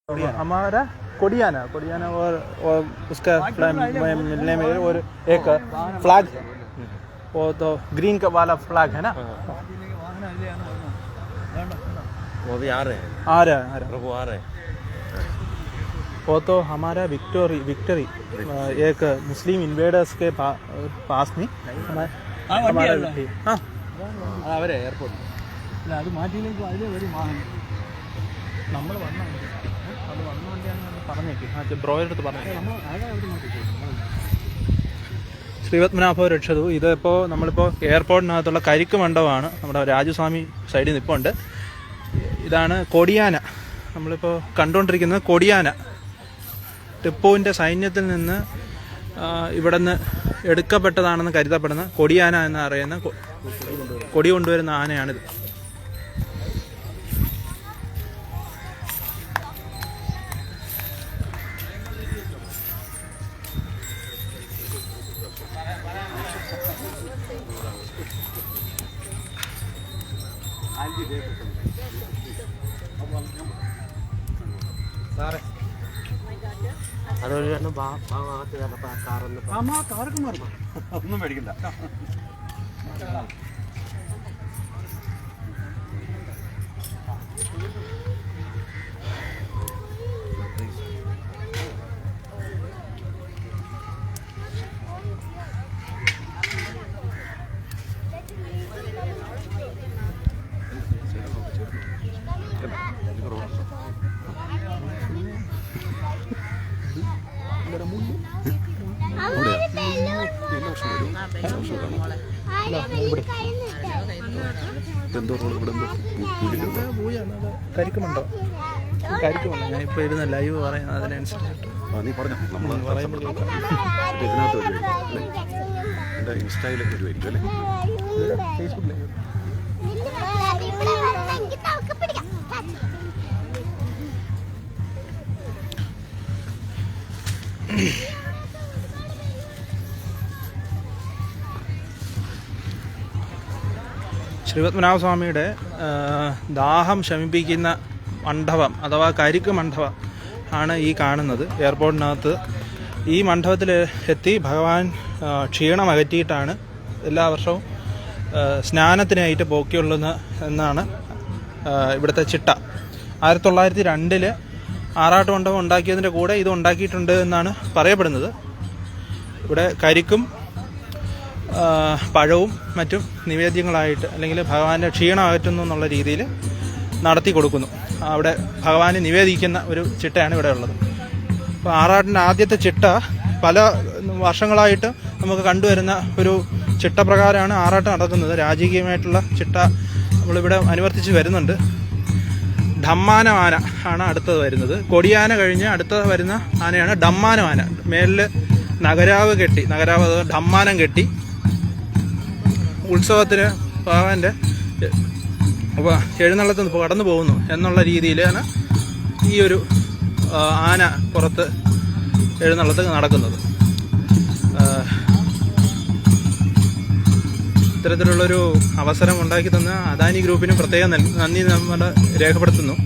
हमारा कोडियाना कोडियाना और उसका मिलने में और एक फ्लैग वो तो ग्रीन का वाला फ्लैग है ना, वो भी आ रहे हैं, आ रहा है वो आ रहे हैं। वो तो हमारा विक्टरी एक मुस्लिम इन्वेडर्स के पास में हमारा അവരെ എയർപോർട്ട് അല്ല അത് മാറ്റിയിലേക്ക് അതിലേ വരും വാഹനം. നമ്മൾ വന്ന അത് വന്ന വണ്ടിയാണെന്ന് പറഞ്ഞേക്ക് ബ്രോയുടെ പറഞ്ഞേക്ക് ശ്രീപത്മനാഭ രക്ഷതു. ഇതിപ്പോൾ നമ്മളിപ്പോൾ എയർപോർട്ടിനകത്തുള്ള കരിക്ക് മണ്ഡപമാണ്. നമ്മുടെ രാജസ്വാമി സൈഡിൽ നിൽപ്പുണ്ട്. ഇതാണ് കൊടിയാന, നമ്മളിപ്പോൾ കണ്ടുകൊണ്ടിരിക്കുന്നത് കൊടിയാന. ടിപ്പുവിൻ്റെ സൈന്യത്തിൽ നിന്ന് ഇവിടെ നിന്ന് എടുക്കപ്പെട്ടതാണെന്ന് കരുതപ്പെടുന്ന കൊടിയാന എന്ന് പറയുന്ന കൊടി കൊണ്ടുവരുന്ന ആനയാണിത്. സാറേ അതൊരു കാറൊന്നും മാറും, ഒന്നും മേടിക്കണ്ട. കരിക്കുമുണ്ടോ? കരിക്കുമുണ്ടോ? ഞാനിപ്പോൾ ഇരുന്ന ലൈവ് പറയാം, അതിനനുസരിച്ചിട്ട് നീ പറഞ്ഞോ. നമ്മൾ ഇതിനകത്ത് വരുമായിരിക്കും, എൻ്റെ ഇൻസ്റ്റയിലൊക്കെ വരുമായിരിക്കും അല്ലേ, ഫേസ്ബുക്കിൽ. ശ്രീപത്മനാഭസ്വാമിയുടെ ദാഹം ശമിപ്പിക്കുന്ന മണ്ഡപം അഥവാ കരിക്ക് മണ്ഡപം ആണ് ഈ കാണുന്നത് എയർപോർട്ടിനകത്ത്. ഈ മണ്ഡപത്തിൽ എത്തി ഭഗവാൻ ക്ഷീണം അകറ്റിയിട്ടാണ് എല്ലാ വർഷവും സ്നാനത്തിനായിട്ട് പോക്കിയുള്ളത് എന്നാണ് ഇവിടുത്തെ ചിട്ട. 1902 ആറാട്ട് മണ്ഡപം ഉണ്ടാക്കിയതിൻ്റെ കൂടെ ഇത് ഉണ്ടാക്കിയിട്ടുണ്ട് എന്നാണ് പറയപ്പെടുന്നത്. ഇവിടെ കരിക്കും പഴവും മറ്റും നിവേദ്യങ്ങളായിട്ട് അല്ലെങ്കിൽ ഭഗവാന്റെ ക്ഷീണം അകറ്റുന്നു എന്നുള്ള രീതിയിൽ നടത്തി കൊടുക്കുന്നു. അവിടെ ഭഗവാനെ നിവേദിക്കുന്ന ഒരു ചിട്ടയാണ് ഇവിടെ ഉള്ളത്. അപ്പോൾ ആറാട്ടിൻ്റെ ആദ്യത്തെ ചിട്ട പല വർഷങ്ങളായിട്ട് നമുക്ക് കണ്ടുവരുന്ന ഒരു ചിട്ട പ്രകാരമാണ് ആറാട്ട് നടക്കുന്നത്. രാജകീയമായിട്ടുള്ള ചിട്ട നമ്മളിവിടെ അനുവർത്തിച്ച് വരുന്നുണ്ട്. ഡമ്മാന ആന ആണ് അടുത്തത് വരുന്നത്. കൊടിയാന കഴിഞ്ഞ് അടുത്തത് വരുന്ന ആനയാണ് ഡമ്മാന ആന. മേലിൽ നഗരാവ് അഥവാ ഡമ്മാനം കെട്ടി ഉത്സവത്തിന് ഭഗവാന്റെ എഴുന്നള്ളത്ത് കടന്നു പോകുന്നു എന്നുള്ള രീതിയിലാണ് ഈ ഒരു ആന പുറത്ത് എഴുന്നള്ളത്ത് നടക്കുന്നത്. ഇത്തരത്തിലുള്ളൊരു അവസരം ഉണ്ടാക്കി തന്ന അദാനി ഗ്രൂപ്പിന് പ്രത്യേകം നന്ദി നമ്മൾ രേഖപ്പെടുത്തുന്നു.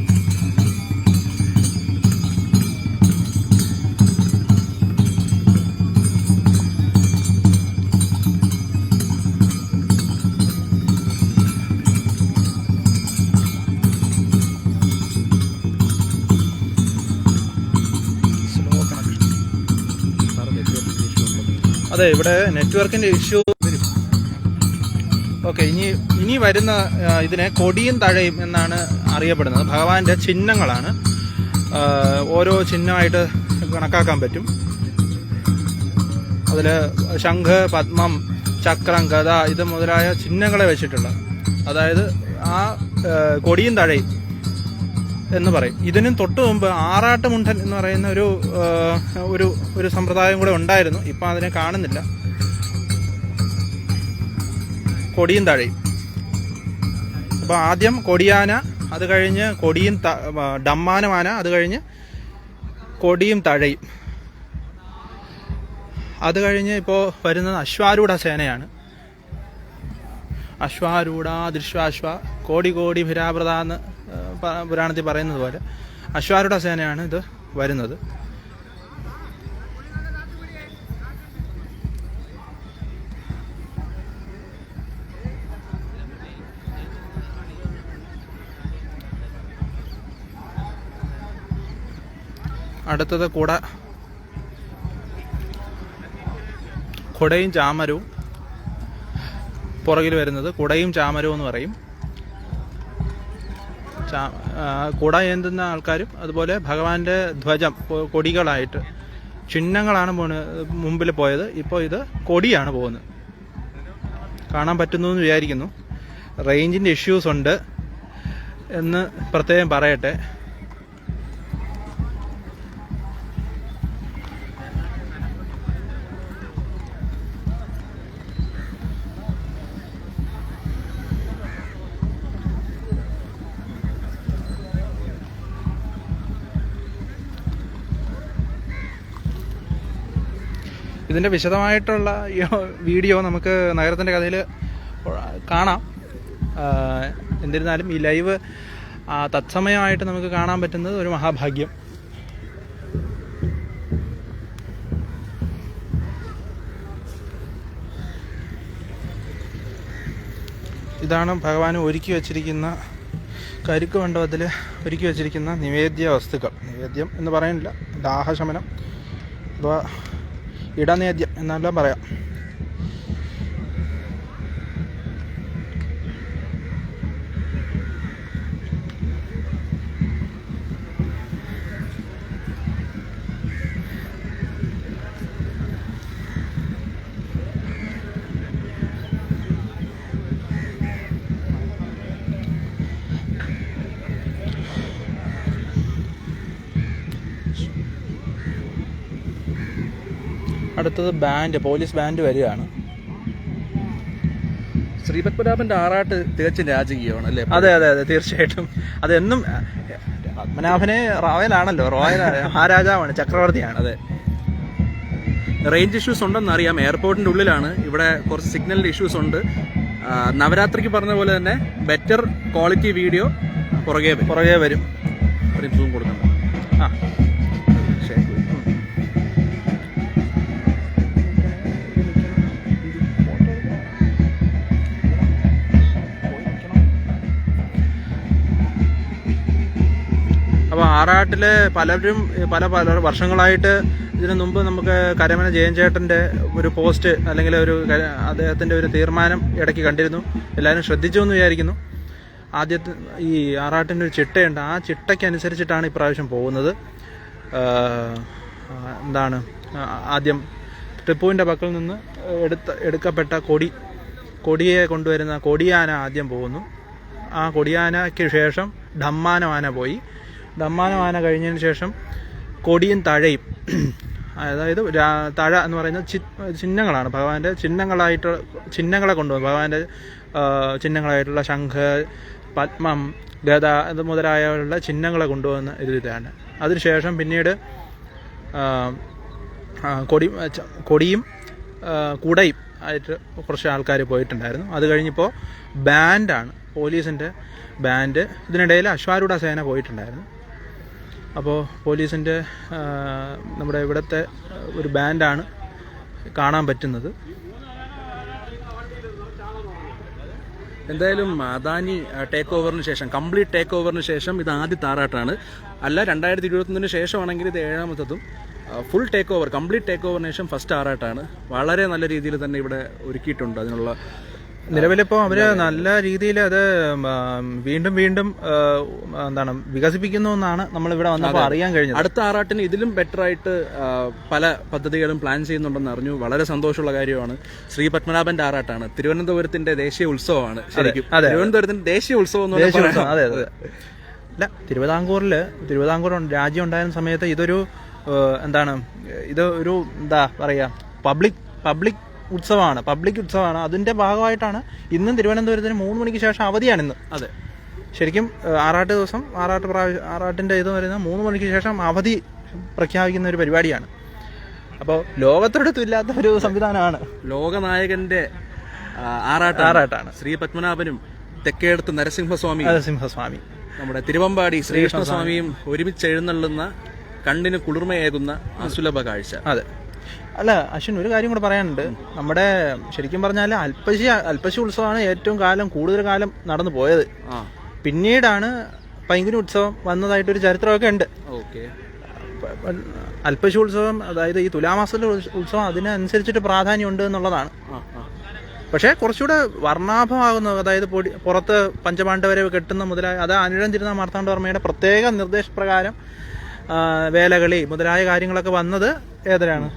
അതെ, ഇവിടെ നെറ്റ്വർക്കിന്റെ ഇഷ്യൂ വരും. ഓക്കെ, ഇനി വരുന്ന ഇതിനെ കൊടിയും തഴയും എന്നാണ് അറിയപ്പെടുന്നത്. ഭഗവാന്റെ ചിഹ്നങ്ങളാണ്, ഓരോ ചിഹ്നമായിട്ട് കണക്കാക്കാൻ പറ്റും. അതിൽ ശംഖ്, പത്മം, ചക്രം, ഗദ ഇത് മുതലായ ചിഹ്നങ്ങളെ വെച്ചിട്ടുള്ള, അതായത് ആ കൊടിയും തഴയും എന്ന് പറയും. ഇതിനും തൊട്ട് മുമ്പ് ആറാട്ടുമുണ്ടൻ എന്ന് പറയുന്ന ഒരു സമ്പ്രദായം കൂടെ ഉണ്ടായിരുന്നു. ഇപ്പം അതിനെ കാണുന്നില്ല. കൊടിയും തഴയും. അപ്പോൾ ആദ്യം കൊടിയാന, അത് കഴിഞ്ഞ് ഡമ്മാനമാന, അത് കഴിഞ്ഞ് കൊടിയും തഴയും. അത് കഴിഞ്ഞ് ഇപ്പോൾ വരുന്നത് അശ്വാരൂഢ സേനയാണ്. അശ്വാരൂഢ ദൃശ്വാശ്വ കോടി കോടി ഭിരാപ്രദ എന്ന് പുരാണത്തിൽ പറയുന്നത് പോലെ അശ്വാരൂഢ സേനയാണ് ഇത് വരുന്നത്. അടുത്തത് കുടയും ചാമരവും പുറകിൽ വരുന്നത് കുടയും ചാമരവും എന്ന് പറയും. കുട ഏന്തുന്ന ആൾക്കാരും അതുപോലെ ഭഗവാന്റെ ധ്വജം കൊടികളായിട്ട് ചിഹ്നങ്ങളാണ് മുമ്പിൽ പോയത്. ഇപ്പോൾ ഇത് കൊടിയാണ് പോകുന്നത്. കാണാൻ പറ്റുന്നു എന്ന് വിചാരിക്കുന്നു. റേഞ്ചിൻ്റെ ഇഷ്യൂസ് ഉണ്ട് എന്ന് പ്രത്യേകം പറയട്ടെ. ഇതിൻ്റെ വിശദമായിട്ടുള്ള വീഡിയോ നമുക്ക് നഗരത്തിൻ്റെ കഥയിൽ കാണാം. എന്നിരുന്നാലും ഈ ലൈവ് തത്സമയമായിട്ട് നമുക്ക് കാണാൻ പറ്റുന്നത് ഒരു മഹാഭാഗ്യം. ഇതാണ് ഭഗവാൻ ഒരുക്കി വച്ചിരിക്കുന്ന കരുക്ക് മണ്ഡപത്തിൽ ഒരുക്കി വച്ചിരിക്കുന്ന നിവേദ്യ വസ്തുക്കൾ. നിവേദ്യം എന്ന് പറയുന്നില്ല, ദാഹശമനം അഥവാ ഇടനേദ്യം എന്നെല്ലാം പറയാം. അടുത്തത് ബാൻഡ്, പോലീസ് ബാൻഡ് വരികയാണ്. ശ്രീപത്മനാഭന്റെ ആറാട്ട് തികച്ചും രാജകീയമാണ് അല്ലേ? അതെ അതെ അതെ, തീർച്ചയായിട്ടും. അതെന്നും പത്മനാഭനെ റോയലാണല്ലോ, മഹാരാജാവാണ്, ചക്രവർത്തിയാണ്. അതെ. റേഞ്ച് ഇഷ്യൂസ് ഉണ്ടെന്ന് അറിയാം. എയർപോർട്ടിന്റെ ഉള്ളിലാണ്. ഇവിടെ കുറച്ച് സിഗ്നലിന്റെ ഇഷ്യൂസ് ഉണ്ട്. നവരാത്രിക്ക് പറഞ്ഞ പോലെ തന്നെ ബെറ്റർ ക്വാളിറ്റി വീഡിയോ പുറകെ വരും. സൂം കൊടുക്കണം. ആ ശരി. അപ്പോൾ ആറാട്ടിൽ പലരും പല വർഷങ്ങളായിട്ട് ഇതിനു മുമ്പ് നമുക്ക് കരമന ജയൻചേട്ടൻ്റെ ഒരു പോസ്റ്റ് അല്ലെങ്കിൽ അദ്ദേഹത്തിൻ്റെ ഒരു തീർമാനം ഇടയ്ക്ക് കണ്ടിരുന്നു. എല്ലാവരും ശ്രദ്ധിച്ചു എന്ന് വിചാരിക്കുന്നു. ആദ്യത്തെ ഈ ആറാട്ടിൻ്റെ ഒരു ചിട്ടയുണ്ട്. ആ ചിട്ടയ്ക്കനുസരിച്ചിട്ടാണ് ഇപ്രാവശ്യം പോകുന്നത്. എന്താണ്, ആദ്യം ടിപ്പുവിൻ്റെ പക്കൽ നിന്ന് എടുക്കപ്പെട്ട കൊടിയെ കൊണ്ടുവരുന്ന കൊടിയാന ആദ്യം പോകുന്നു. ആ കൊടിയാനയ്ക്ക് ശേഷം ഡമ്മാനം ആന പോയി. ഡമ്മാനം ആന കഴിഞ്ഞതിന് ശേഷം കൊടിയും തഴയും, അതായത് തഴ എന്ന് പറയുന്നത് ചിഹ്നങ്ങളാണ്. ഭഗവാന്റെ ചിഹ്നങ്ങളെ കൊണ്ടുപോകും. ഭഗവാന്റെ ചിഹ്നങ്ങളായിട്ടുള്ള ശംഖ്, പത്മം, ഗദ ഇത് മുതലായുള്ള ചിഹ്നങ്ങളെ കൊണ്ടുപോകുന്ന ഇതാണ്. അതിനുശേഷം പിന്നീട് കൊടിയും കുടയും ആയിട്ട് കുറച്ച് ആൾക്കാർ പോയിട്ടുണ്ടായിരുന്നു. അത് കഴിഞ്ഞപ്പോൾ ബാൻഡാണ്, പോലീസിൻ്റെ ബാൻഡ്. ഇതിനിടയിൽ അശ്വാരൂഢ സേന പോയിട്ടുണ്ടായിരുന്നു. അപ്പോൾ പോലീസിൻ്റെ നമ്മുടെ ഇവിടുത്തെ ഒരു ബാൻഡാണ് കാണാൻ പറ്റുന്നത്. എന്തായാലും അദാനി ടേക്ക് ഓവറിന് ശേഷം, കംപ്ലീറ്റ് ടേക്ക് ഓവറിന് ശേഷം ഇത് ആദ്യത്തെ ആറാട്ടാണ്. അല്ല, 2021 ശേഷമാണെങ്കിൽ ഇത് 7ാമത്തതും. Full take over, complete take ഓവറിന് ശേഷം ഫസ്റ്റ് ആറാട്ടാണ്. വളരെ നല്ല രീതിയിൽ തന്നെ ഇവിടെ ഒരുക്കിയിട്ടുണ്ട്. അതിനുള്ള നിലവിലിപ്പോൾ അവർ നല്ല രീതിയിൽ അത് വീണ്ടും എന്താണ് വികസിപ്പിക്കുന്നു എന്നാണ് നമ്മളിവിടെ വന്നപ്പോൾ അറിയാൻ കഴിഞ്ഞത്. അടുത്ത ആറാട്ടിന് ഇതിലും ബെറ്ററായിട്ട് പല പദ്ധതികളും പ്ലാൻ ചെയ്യുന്നുണ്ടെന്ന് അറിഞ്ഞു. വളരെ സന്തോഷമുള്ള കാര്യമാണ്. ശ്രീ പത്മനാഭന്റെ ആറാട്ടാണ്. തിരുവനന്തപുരത്തിന്റെ ദേശീയ ഉത്സവമാണ്. ശരിക്കും തിരുവനന്തപുരത്തിന്റെ ദേശീയ ഉത്സവം എന്ന് പറയുന്നത്. അതെ അതെ. അല്ല, തിരുവിതാംകൂർ രാജ്യം ഉണ്ടായിരുന്ന സമയത്ത് ഇതൊരു എന്താണ്, ഇത് ഒരു എന്താ പറയുക, പബ്ലിക് ഉത്സവമാണ്. അതിന്റെ ഭാഗമായിട്ടാണ് ഇന്നും തിരുവനന്തപുരത്തിന് 3 മണിക്ക് ശേഷം അവധിയാണിന്ന്. അതെ, ശരിക്കും ആറാട്ട് ദിവസം ആറാട്ടിന്റെ ഇത് വരുന്നത് 3 മണിക്ക് ശേഷം അവധി പ്രഖ്യാപിക്കുന്ന ഒരു പരിപാടിയാണ്. അപ്പോൾ ലോകത്തൊരിടത്തും ഇല്ലാത്ത ഒരു സംവിധാനമാണ്. ലോകനായകന്റെ ആറാട്ടാണ് ശ്രീ പത്മനാഭനും തെക്കേടത്ത് നരസിംഹസ്വാമി. നമ്മുടെ തിരുവമ്പാടി ശ്രീകൃഷ്ണസ്വാമിയും ഒരുമിച്ച് എഴുന്നള്ളുന്ന കണ്ണിന് കുളിർമയേകുന്ന അസുലഭ കാഴ്ച. അതെ. അല്ല അശ്വിൻ, ഒരു കാര്യം കൂടെ പറയാനുണ്ട്. നമ്മുടെ ശരിക്കും പറഞ്ഞാൽ അൽപ്പശി ഉത്സവമാണ് ഏറ്റവും കൂടുതൽ കാലം നടന്നു പോയത്. പിന്നീടാണ് പൈങ്കുനി ഉത്സവം വന്നതായിട്ടൊരു ചരിത്രമൊക്കെ ഉണ്ട്. ഓക്കെ. അൽപ്പശി ഉത്സവം, അതായത് ഈ തുലാമാസത്തിലെ ഉത്സവം അതിനനുസരിച്ചിട്ട് പ്രാധാന്യമുണ്ട് എന്നുള്ളതാണ്. പക്ഷേ കുറച്ചുകൂടെ വർണ്ണാഭമാകുന്നത്, അതായത് പുറത്ത് പഞ്ചപാണ്ഡവരെ കെട്ടുന്ന മുതലായ, അത് അനിഴം തിരുനാൾ മാർത്താണ്ഡവർമ്മയുടെ പ്രത്യേക നിർദ്ദേശപ്രകാരം വേലകളി മുതലായ കാര്യങ്ങളൊക്കെ വന്നത് ഏതിലാണ്?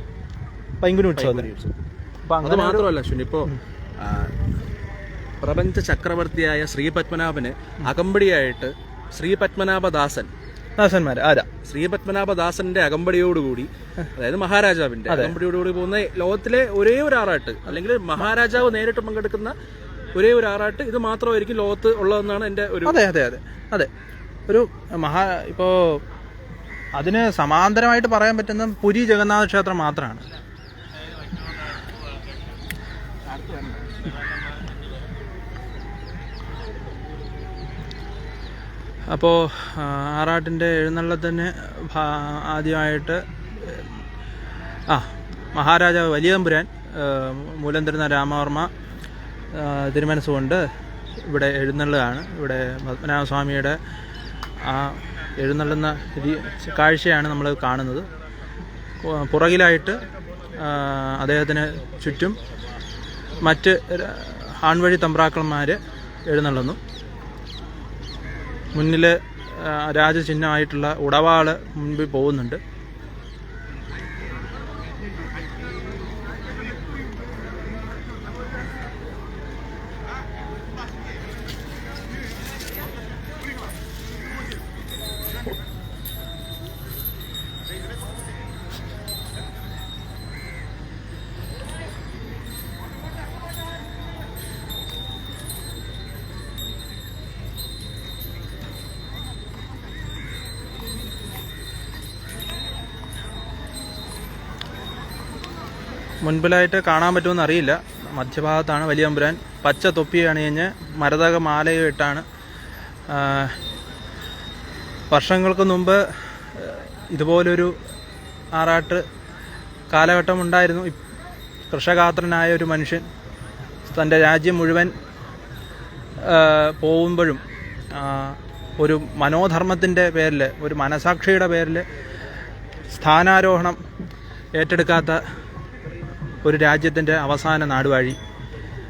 പൈങ്കുനി ഉത്സവത്തിന്. അത് മാത്രമല്ല അശ്വിൻ, ഇപ്പോ പ്രപഞ്ച ചക്രവർത്തിയായ ശ്രീ പത്മനാഭന് അകമ്പടിയായിട്ട് ശ്രീ പത്മനാഭദാസന്മാർ ആരാ? ശ്രീ പത്മനാഭദാസന്റെ അകമ്പടിയോടുകൂടി, അതായത് മഹാരാജാവിന്റെ അകമ്പടിയോടുകൂടി പോകുന്ന ലോകത്തിലെ ഒരേ ഒരു ആറാട്ട്, അല്ലെങ്കിൽ മഹാരാജാവ് നേരിട്ട് പങ്കെടുക്കുന്ന ഒരേ ഒരു ആറാട്ട് ഇത് മാത്രമായിരിക്കും ലോകത്ത് ഉള്ളതെന്നാണ് എന്റെ ഒരു. അതെ അതെ അതെ അതെ. ഒരു ഇപ്പോ അതിന് സമാന്തരമായിട്ട് പറയാൻ പറ്റുന്ന പുരി ജഗന്നാഥ ക്ഷേത്രം മാത്രമാണ്. അപ്പോൾ ആറാട്ടിൻ്റെ എഴുന്നള്ളത്തിന് ആദ്യമായിട്ട് മഹാരാജാവ് വലിയ തമ്പുരാൻ മൂലം രാമവർമ്മ തിരുമനസ്സുകൊണ്ട് ഇവിടെ എഴുന്നള്ളുകയാണ്. ഇവിടെ പത്മനാഭസ്വാമിയുടെ ആ എഴുന്നള്ളുന്ന കാഴ്ചയാണ് നമ്മൾ കാണുന്നത്. പുറകിലായിട്ട് അദ്ദേഹത്തിന് ചുറ്റും മറ്റ് ആൺവഴി തമ്പ്രാക്കന്മാർ എഴുന്നള്ളുന്നു. മുന്നിൽ രാജചിഹ്നമായിട്ടുള്ള ഉടവാള് മുൻപിൽ പോകുന്നുണ്ട്. മുൻപിലായിട്ട് കാണാൻ പറ്റുമെന്ന് അറിയില്ല, മധ്യഭാഗത്താണ് വലിയ തമ്പുരാൻ. പച്ച തൊപ്പി അണിഞ്ഞ് മരതക മാലയും ഇട്ടാണ്. വർഷങ്ങൾക്ക് മുമ്പ് ഇതുപോലൊരു ആറാട്ട് കാലഘട്ടം ഉണ്ടായിരുന്നു. കൃഷകാത്രനായ ഒരു മനുഷ്യൻ തൻ്റെ രാജ്യം മുഴുവൻ പോകുമ്പോഴും ഒരു മനോധർമ്മത്തിൻ്റെ പേരിൽ, ഒരു മനസാക്ഷിയുടെ പേരിൽ സ്ഥാനാരോഹണം ഏറ്റെടുക്കാത്ത ഒരു രാജ്യത്തിൻ്റെ അവസാന നാടുവാഴി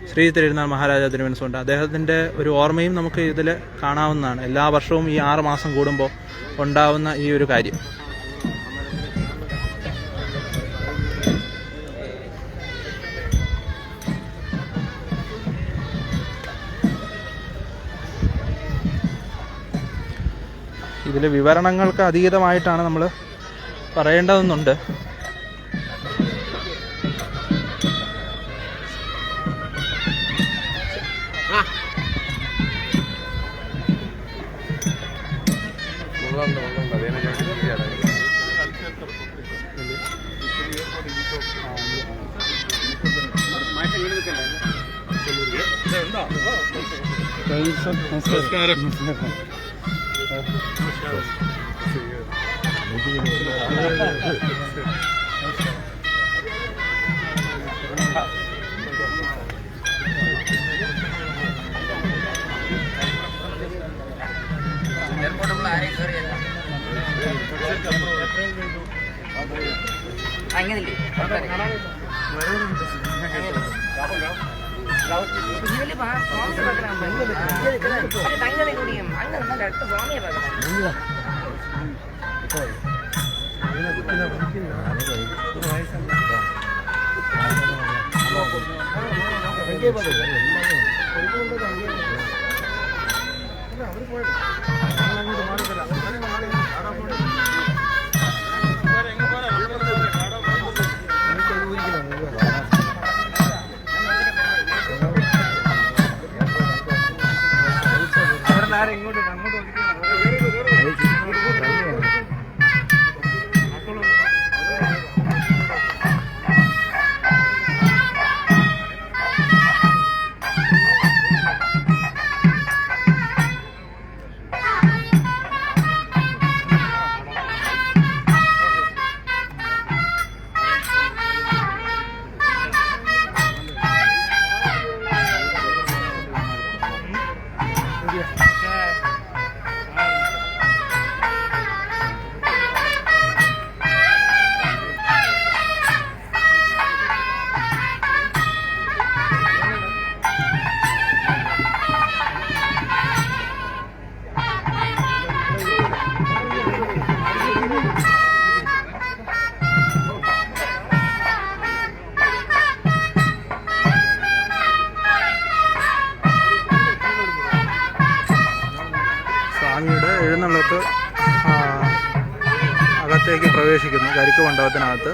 ശ്രീ തിരുനാൾ മഹാരാജാ തിരുമനസ്സുണ്ട്. അദ്ദേഹത്തിൻ്റെ ഒരു ഓർമ്മയും നമുക്ക് ഇതിൽ കാണാവുന്നതാണ്. എല്ലാ വർഷവും ഈ 6 മാസം കൂടുമ്പോൾ ഉണ്ടാവുന്ന ഈ ഒരു കാര്യം. ഇതിൽ വിവരണങ്ങൾക്ക് അതീതമായിട്ടാണ് നമ്മൾ പറയേണ്ടതെന്നുണ്ട്. അകത്തേക്ക് പ്രവേശിക്കുന്നു, കരിക്ക് മണ്ഡപത്തിനകത്ത്.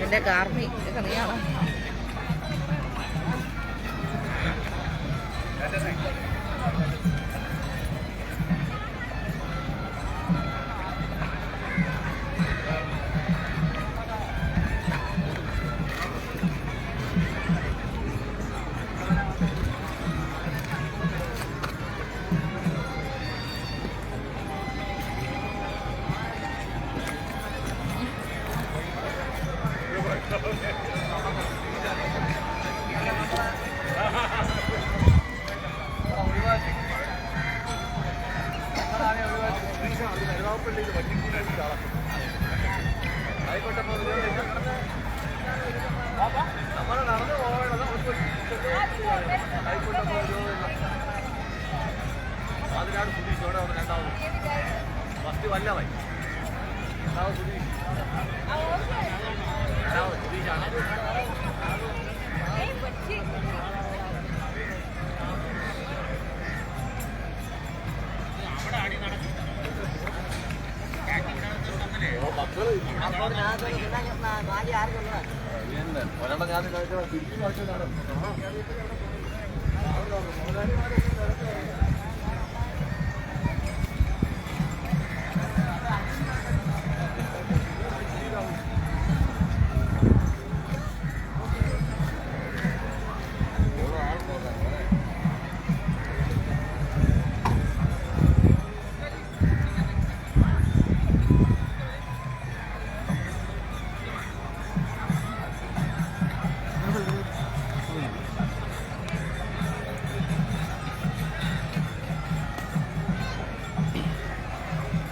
എന്റെ കാർമി അറിയാമോ?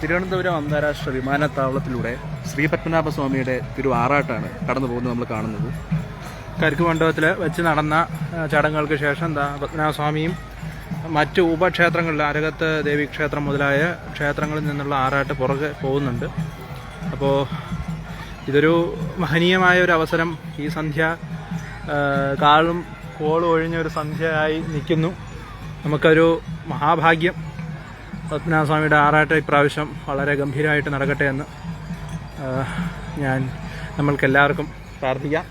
തിരുവനന്തപുരം അന്താരാഷ്ട്ര വിമാനത്താവളത്തിലൂടെ ശ്രീ പത്മനാഭസ്വാമിയുടെ ആറാട്ടാണ് കടന്നു പോകുന്നത് നമ്മൾ കാണുന്നത്. കരിക്ക് മണ്ഡപത്തിൽ വെച്ച് നടന്ന ചടങ്ങുകൾക്ക് ശേഷം പത്മനാഭസ്വാമിയും മറ്റ് ഉപക്ഷേത്രങ്ങളിൽ അരകത്ത് ദേവീക്ഷേത്രം മുതലായ ക്ഷേത്രങ്ങളിൽ നിന്നുള്ള ആറാട്ട് പുറകെ പോകുന്നുണ്ട്. അപ്പോൾ ഇതൊരു മഹനീയമായ ഒരു അവസരം. ഈ സന്ധ്യ കാളും കോളും ഒഴിഞ്ഞ ഒരു സന്ധ്യയായി നിൽക്കുന്നു. നമുക്കൊരു മഹാഭാഗ്യം. പത്മനാഭസ്വാമിയുടെ ആറാട്ട് ഇപ്രാവശ്യം വളരെ ഗംഭീരമായിട്ട് നടക്കട്ടെ എന്ന് നമ്മൾക്കെല്ലാവർക്കും പ്രാർത്ഥിക്കാം.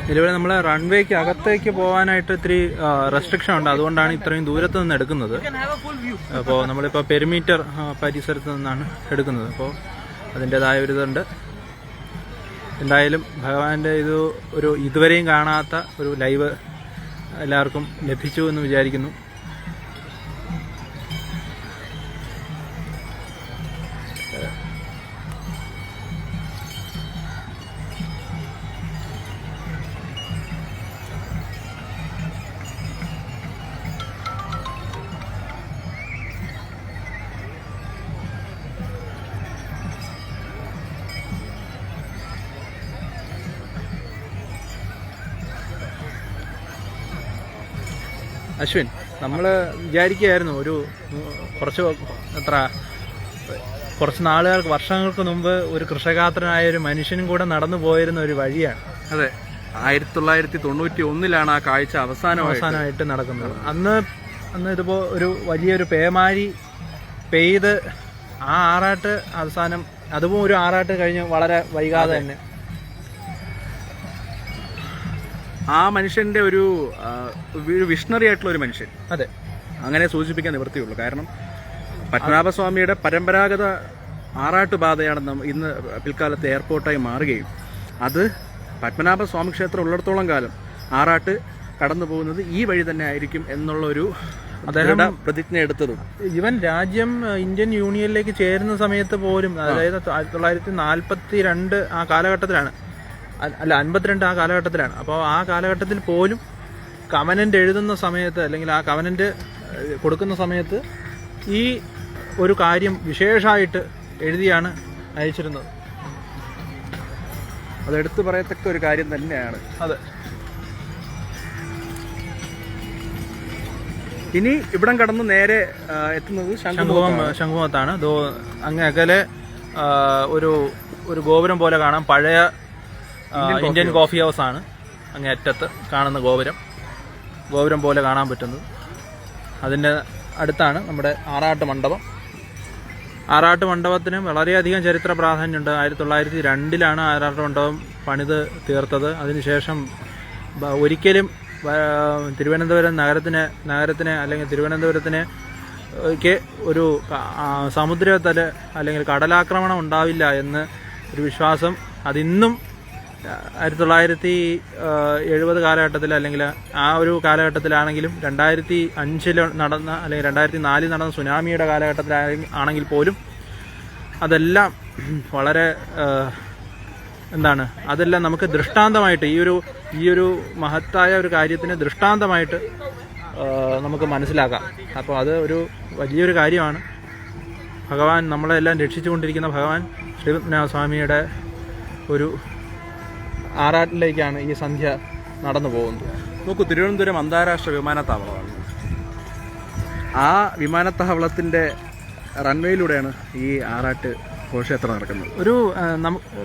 നിലവിൽ നമ്മൾ റൺവേക്ക് അകത്തേക്ക് പോകാനായിട്ട് ഇത്തിരി റെസ്ട്രിക്ഷൻ ഉണ്ട്. അതുകൊണ്ടാണ് ഇത്രയും ദൂരത്ത് നിന്ന് എടുക്കുന്നത്. അപ്പോൾ നമ്മളിപ്പോൾ പെരിമീറ്റർ പരിസരത്ത് നിന്നാണ് എടുക്കുന്നത്. അപ്പോൾ അതിൻ്റെതായ ഒരു ഇതുണ്ട്. എന്തായാലും ഭഗവാന്റെ ഇതുവരെയും കാണാത്ത ഒരു ലൈവ് എല്ലാവർക്കും ലഭിച്ചു എന്ന് വിചാരിക്കുന്നു. അശ്വിൻ, നമ്മൾ വിചാരിക്കുകയായിരുന്നു കുറച്ച് നാളുകൾക്ക് വർഷങ്ങൾക്ക് മുമ്പ് ഒരു കൃഷകാത്രനായ ഒരു മനുഷ്യനും കൂടെ നടന്നു പോയിരുന്ന ഒരു വഴിയാണ്. അതെ, 1991 ആ കാഴ്ച അവസാനമായിട്ട് നടക്കുന്നത്. അന്ന് ഇതുപോ ഒരു വലിയൊരു പേമാരി പെയ്ത് ആ ആറാട്ട് അവസാനം, അതും ഒരു ആറാട്ട് കഴിഞ്ഞ് വളരെ വൈകാതെ തന്നെ ആ മനുഷ്യന്റെ ഒരു വിഷണറി ആയിട്ടുള്ള ഒരു മനുഷ്യൻ. അതെ, അങ്ങനെ സൂചിപ്പിക്കാൻ നിവൃത്തിയുള്ളൂ. കാരണം പത്മനാഭസ്വാമിയുടെ പരമ്പരാഗത ആറാട്ട് പാതയാണ് ഇന്ന് പിൽക്കാലത്ത് എയർപോർട്ടായി മാറുകയും അത് പത്മനാഭസ്വാമി ക്ഷേത്രം ഉള്ളിടത്തോളം കാലം ആറാട്ട് കടന്നു പോകുന്നത് ഈ വഴി തന്നെ ആയിരിക്കും എന്നുള്ള ഒരു അദ്ദേഹം പ്രതിജ്ഞ എടുത്തതും. ഇവൻ രാജ്യം ഇന്ത്യൻ യൂണിയനിലേക്ക് ചേരുന്ന സമയത്ത് പോലും, അതായത് 1942 ആ കാലഘട്ടത്തിലാണ്, അല്ല 52 ആ കാലഘട്ടത്തിലാണ്. അപ്പോൾ ആ കാലഘട്ടത്തിൽ പോലും കവനന്റ് എഴുതുന്ന സമയത്ത്, അല്ലെങ്കിൽ ആ കവനന്റ് കൊടുക്കുന്ന സമയത്ത് ഈ ഒരു കാര്യം വിശേഷമായിട്ട് എഴുതിയാണ് അയച്ചിരുന്നത്. അതെടുത്തു പറയത്തക്ക ഒരു കാര്യം തന്നെയാണ്. അതെ. ഇനി ഇവിടം കടന്ന് നേരെ എത്തുന്നത് ശംഖുമുഖത്താണ്. അങ്ങ് അകലെ ഒരു ഗോപുരം പോലെ കാണാം. പഴയ ഇന്ത്യൻ കോഫി ഹൗസ് ആണ് അങ്ങേ അറ്റത്ത് കാണുന്ന ഗോപുരം പോലെ കാണാൻ പറ്റുന്നത്. അതിൻ്റെ അടുത്താണ് നമ്മുടെ ആറാട്ട് മണ്ഡപം. ആറാട്ട് മണ്ഡപത്തിന് വളരെയധികം ചരിത്ര പ്രാധാന്യമുണ്ട്. 1902 ആറാട്ട് മണ്ഡപം പണിത് തീർത്തത്. അതിനുശേഷം ഒരിക്കലും തിരുവനന്തപുരം നഗരത്തിന് അല്ലെങ്കിൽ തിരുവനന്തപുരത്തിന് ഒരു സമുദ്രതല അല്ലെങ്കിൽ കടലാക്രമണം ഉണ്ടാവില്ല എന്ന് ഒരു വിശ്വാസം അതിന്നും 1970 കാലഘട്ടത്തിൽ അല്ലെങ്കിൽ ആ ഒരു കാലഘട്ടത്തിലാണെങ്കിലും 2005 നടന്ന അല്ലെങ്കിൽ 2004 നടന്ന സുനാമിയുടെ കാലഘട്ടത്തിലാണെങ്കിൽ പോലും അതെല്ലാം വളരെ അതെല്ലാം നമുക്ക് ദൃഷ്ടാന്തമായിട്ട് ഈ ഒരു മഹത്തായ ഒരു കാര്യത്തിന് ദൃഷ്ടാന്തമായിട്ട് നമുക്ക് മനസ്സിലാക്കാം. അപ്പോൾ അത് ഒരു വലിയൊരു കാര്യമാണ്. ഭഗവാൻ നമ്മളെല്ലാം രക്ഷിച്ചുകൊണ്ടിരിക്കുന്ന ഭഗവാൻ ശ്രീപത്മനാഭസ്വാമിയുടെ ഒരു ആറാട്ടിലേക്കാണ് ഈ സന്ധ്യ നടന്നു പോകുന്നത്. നോക്കൂ, തിരുവനന്തപുരം അന്താരാഷ്ട്ര വിമാനത്താവളമാണ്. ആ വിമാനത്താവളത്തിൻ്റെ റൺവേയിലൂടെയാണ് ഈ ആറാട്ട് ഘോഷയാത്ര നടക്കുന്നത്.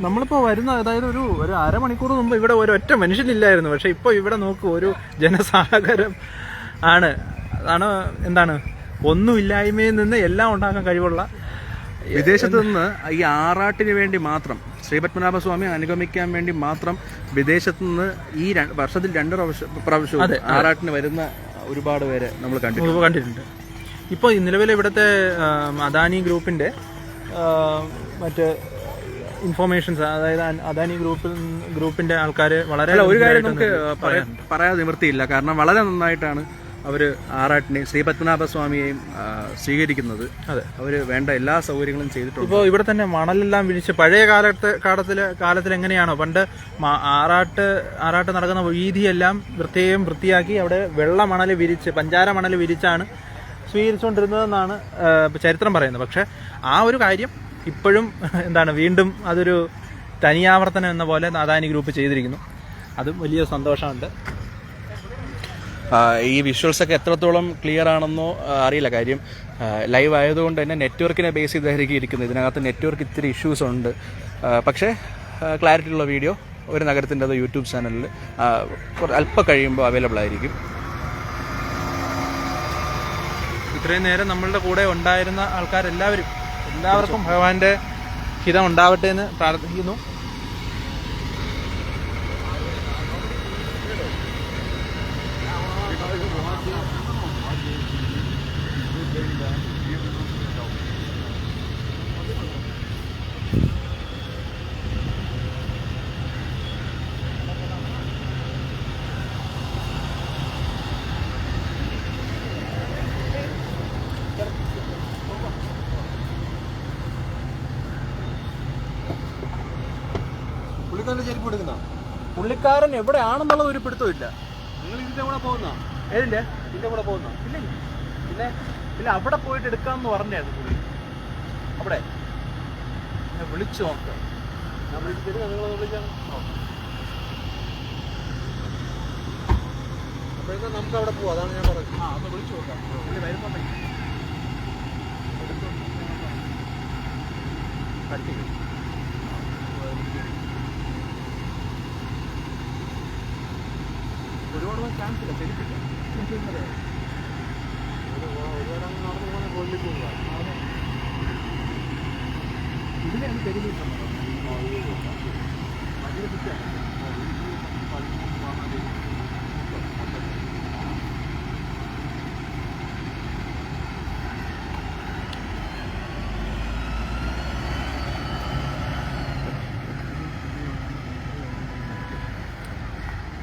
നമ്മളിപ്പോൾ വരുന്ന അതായത് ഒരു അരമണിക്കൂർ മുമ്പ് ഇവിടെ ഒരൊറ്റ മനുഷ്യനില്ലായിരുന്നു. പക്ഷെ ഇപ്പോൾ ഇവിടെ നോക്കൂ, ഒരു ജനസാഗരം ആണ്. അതാണ് ഒന്നുമില്ലായ്മയിൽ നിന്ന് എല്ലാം ഉണ്ടാക്കാൻ കഴിവുള്ള, വിദേശത്ത് നിന്ന് ഈ ആറാട്ടിന് വേണ്ടി മാത്രം ശ്രീപത്മനാഭസ്വാമി അനുഗമിക്കാൻ വേണ്ടി മാത്രം വിദേശത്ത് നിന്ന് ഈ വർഷത്തിൽ 2 പ്രാവശ്യവും ആറാട്ടിന് വരുന്ന ഒരുപാട് പേര് നമ്മൾ കണ്ടിട്ടുണ്ട്. ഇപ്പോൾ നിലവിലെ ഇവിടുത്തെ അദാനി ഗ്രൂപ്പിന്റെ മറ്റ് ഇൻഫോർമേഷൻസ്, അതായത് അദാനി ഗ്രൂപ്പിന്റെ ആൾക്കാർ വളരെ ഒരു കാര്യം നമുക്ക് പറയാതെ നിവൃത്തിയില്ല. കാരണം വളരെ നന്നായിട്ടാണ് അവർ ആറാട്ടിനെ ശ്രീപത്മനാഭസ്വാമിയെയും സ്വീകരിക്കുന്നത്. അതെ, അവർ വേണ്ട എല്ലാ സൗകര്യങ്ങളും ചെയ്തിട്ടുണ്ട്. ഇപ്പോൾ ഇവിടെ തന്നെ മണലെല്ലാം വിരിച്ച് പഴയ കാലത്തിൽ എങ്ങനെയാണോ പണ്ട് ആറാട്ട് നടക്കുന്ന വീതിയെല്ലാം വൃത്തിയാക്കി അവിടെ വെള്ള മണൽ വിരിച്ച്, പഞ്ചാര മണൽ വിരിച്ചാണ് സ്വീകരിച്ചുകൊണ്ടിരുന്നതെന്നാണ് ചരിത്രം പറയുന്നത്. പക്ഷെ ആ ഒരു കാര്യം ഇപ്പോഴും വീണ്ടും അതൊരു തനിയാവർത്തനം എന്ന പോലെ അദാനി ഗ്രൂപ്പ് ചെയ്തിരിക്കുന്നു. അതും വലിയ സന്തോഷമുണ്ട്. ഈ വിഷ്വൽസൊക്കെ എത്രത്തോളം ക്ലിയർ ആണെന്നോ അറിയില്ല. കാര്യം ലൈവ് ആയതുകൊണ്ട് തന്നെ നെറ്റ്വർക്കിനെ ബേസ് ചെയ്തായിരിക്കും ഇരിക്കുന്നത്. ഇതിനകത്ത് നെറ്റ്വർക്ക് ഇത്തിരി ഇഷ്യൂസ് ഉണ്ട്. പക്ഷേ ക്ലാരിറ്റി ഉള്ള വീഡിയോ ഒരു നഗരത്തിൻ്റെ അത് യൂട്യൂബ് ചാനലിൽ അല്പം കഴിയുമ്പോൾ അവൈലബിൾ ആയിരിക്കും. ഇത്രയും നേരം നമ്മളുടെ കൂടെ ഉണ്ടായിരുന്ന എല്ലാവർക്കും ഭഗവാന്റെ ഹിതം ഉണ്ടാവട്ടെ എന്ന് പ്രാർത്ഥിക്കുന്നു. പുള്ളിക്കാരൻ എവിടെയാണെന്നുള്ളത് ഒരു പിടുത്തമില്ല. നിങ്ങൾ ഇതിന്റെ കൂടെ പോകുന്ന ഇതിന്റെ കൂടെ പോകുന്ന ഇല്ല അവിടെ പോയിട്ട് എടുക്കാമെന്ന് പറഞ്ഞായിരുന്നു പുള്ളി. അവിടെ വിളിച്ചു നോക്കുക. ഞാൻ വിളിച്ചിട്ട് നിങ്ങൾ വിളിച്ചാണ്. അപ്പോഴേക്കും നമുക്ക് അവിടെ പോവാം. അതാണ് ഞാൻ പറഞ്ഞത്. ഒന്ന് വിളിച്ചു നോക്കാം. പുള്ളി വരുന്നുണ്ടെങ്കിൽ ഒരുപാട് ചാൻസ് ഇല്ല, ശരിക്കില്ല. ഇതിനെയാണ് പെരുമിട്ടുണ്ട്.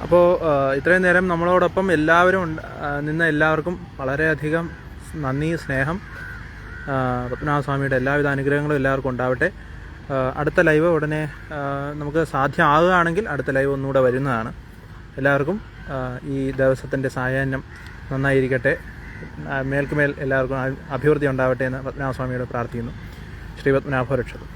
അപ്പോൾ ഇത്രയും നേരം നമ്മളോടൊപ്പം നിന്ന എല്ലാവർക്കും വളരെയധികം നന്ദി, സ്നേഹം. പത്മനാഭസ്വാമിയുടെ എല്ലാവിധ അനുഗ്രഹങ്ങളും എല്ലാവർക്കും ഉണ്ടാവട്ടെ. അടുത്ത ലൈവ് ഉടനെ നമുക്ക് സാധ്യമാകുകയാണെങ്കിൽ അടുത്ത ലൈവ് ഒന്നുകൂടെ വരുന്നതാണ്. എല്ലാവർക്കും ഈ ദിവസത്തിൻ്റെ സായാഹ്നം നന്നായിരിക്കട്ടെ, മേൽക്കുമേൽ എല്ലാവർക്കും അഭിവൃദ്ധി ഉണ്ടാവട്ടെ എന്ന് പത്മനാഭസ്വാമിയോട് പ്രാർത്ഥിക്കുന്നു. ശ്രീ പത്മനാഭ രക്ഷതു.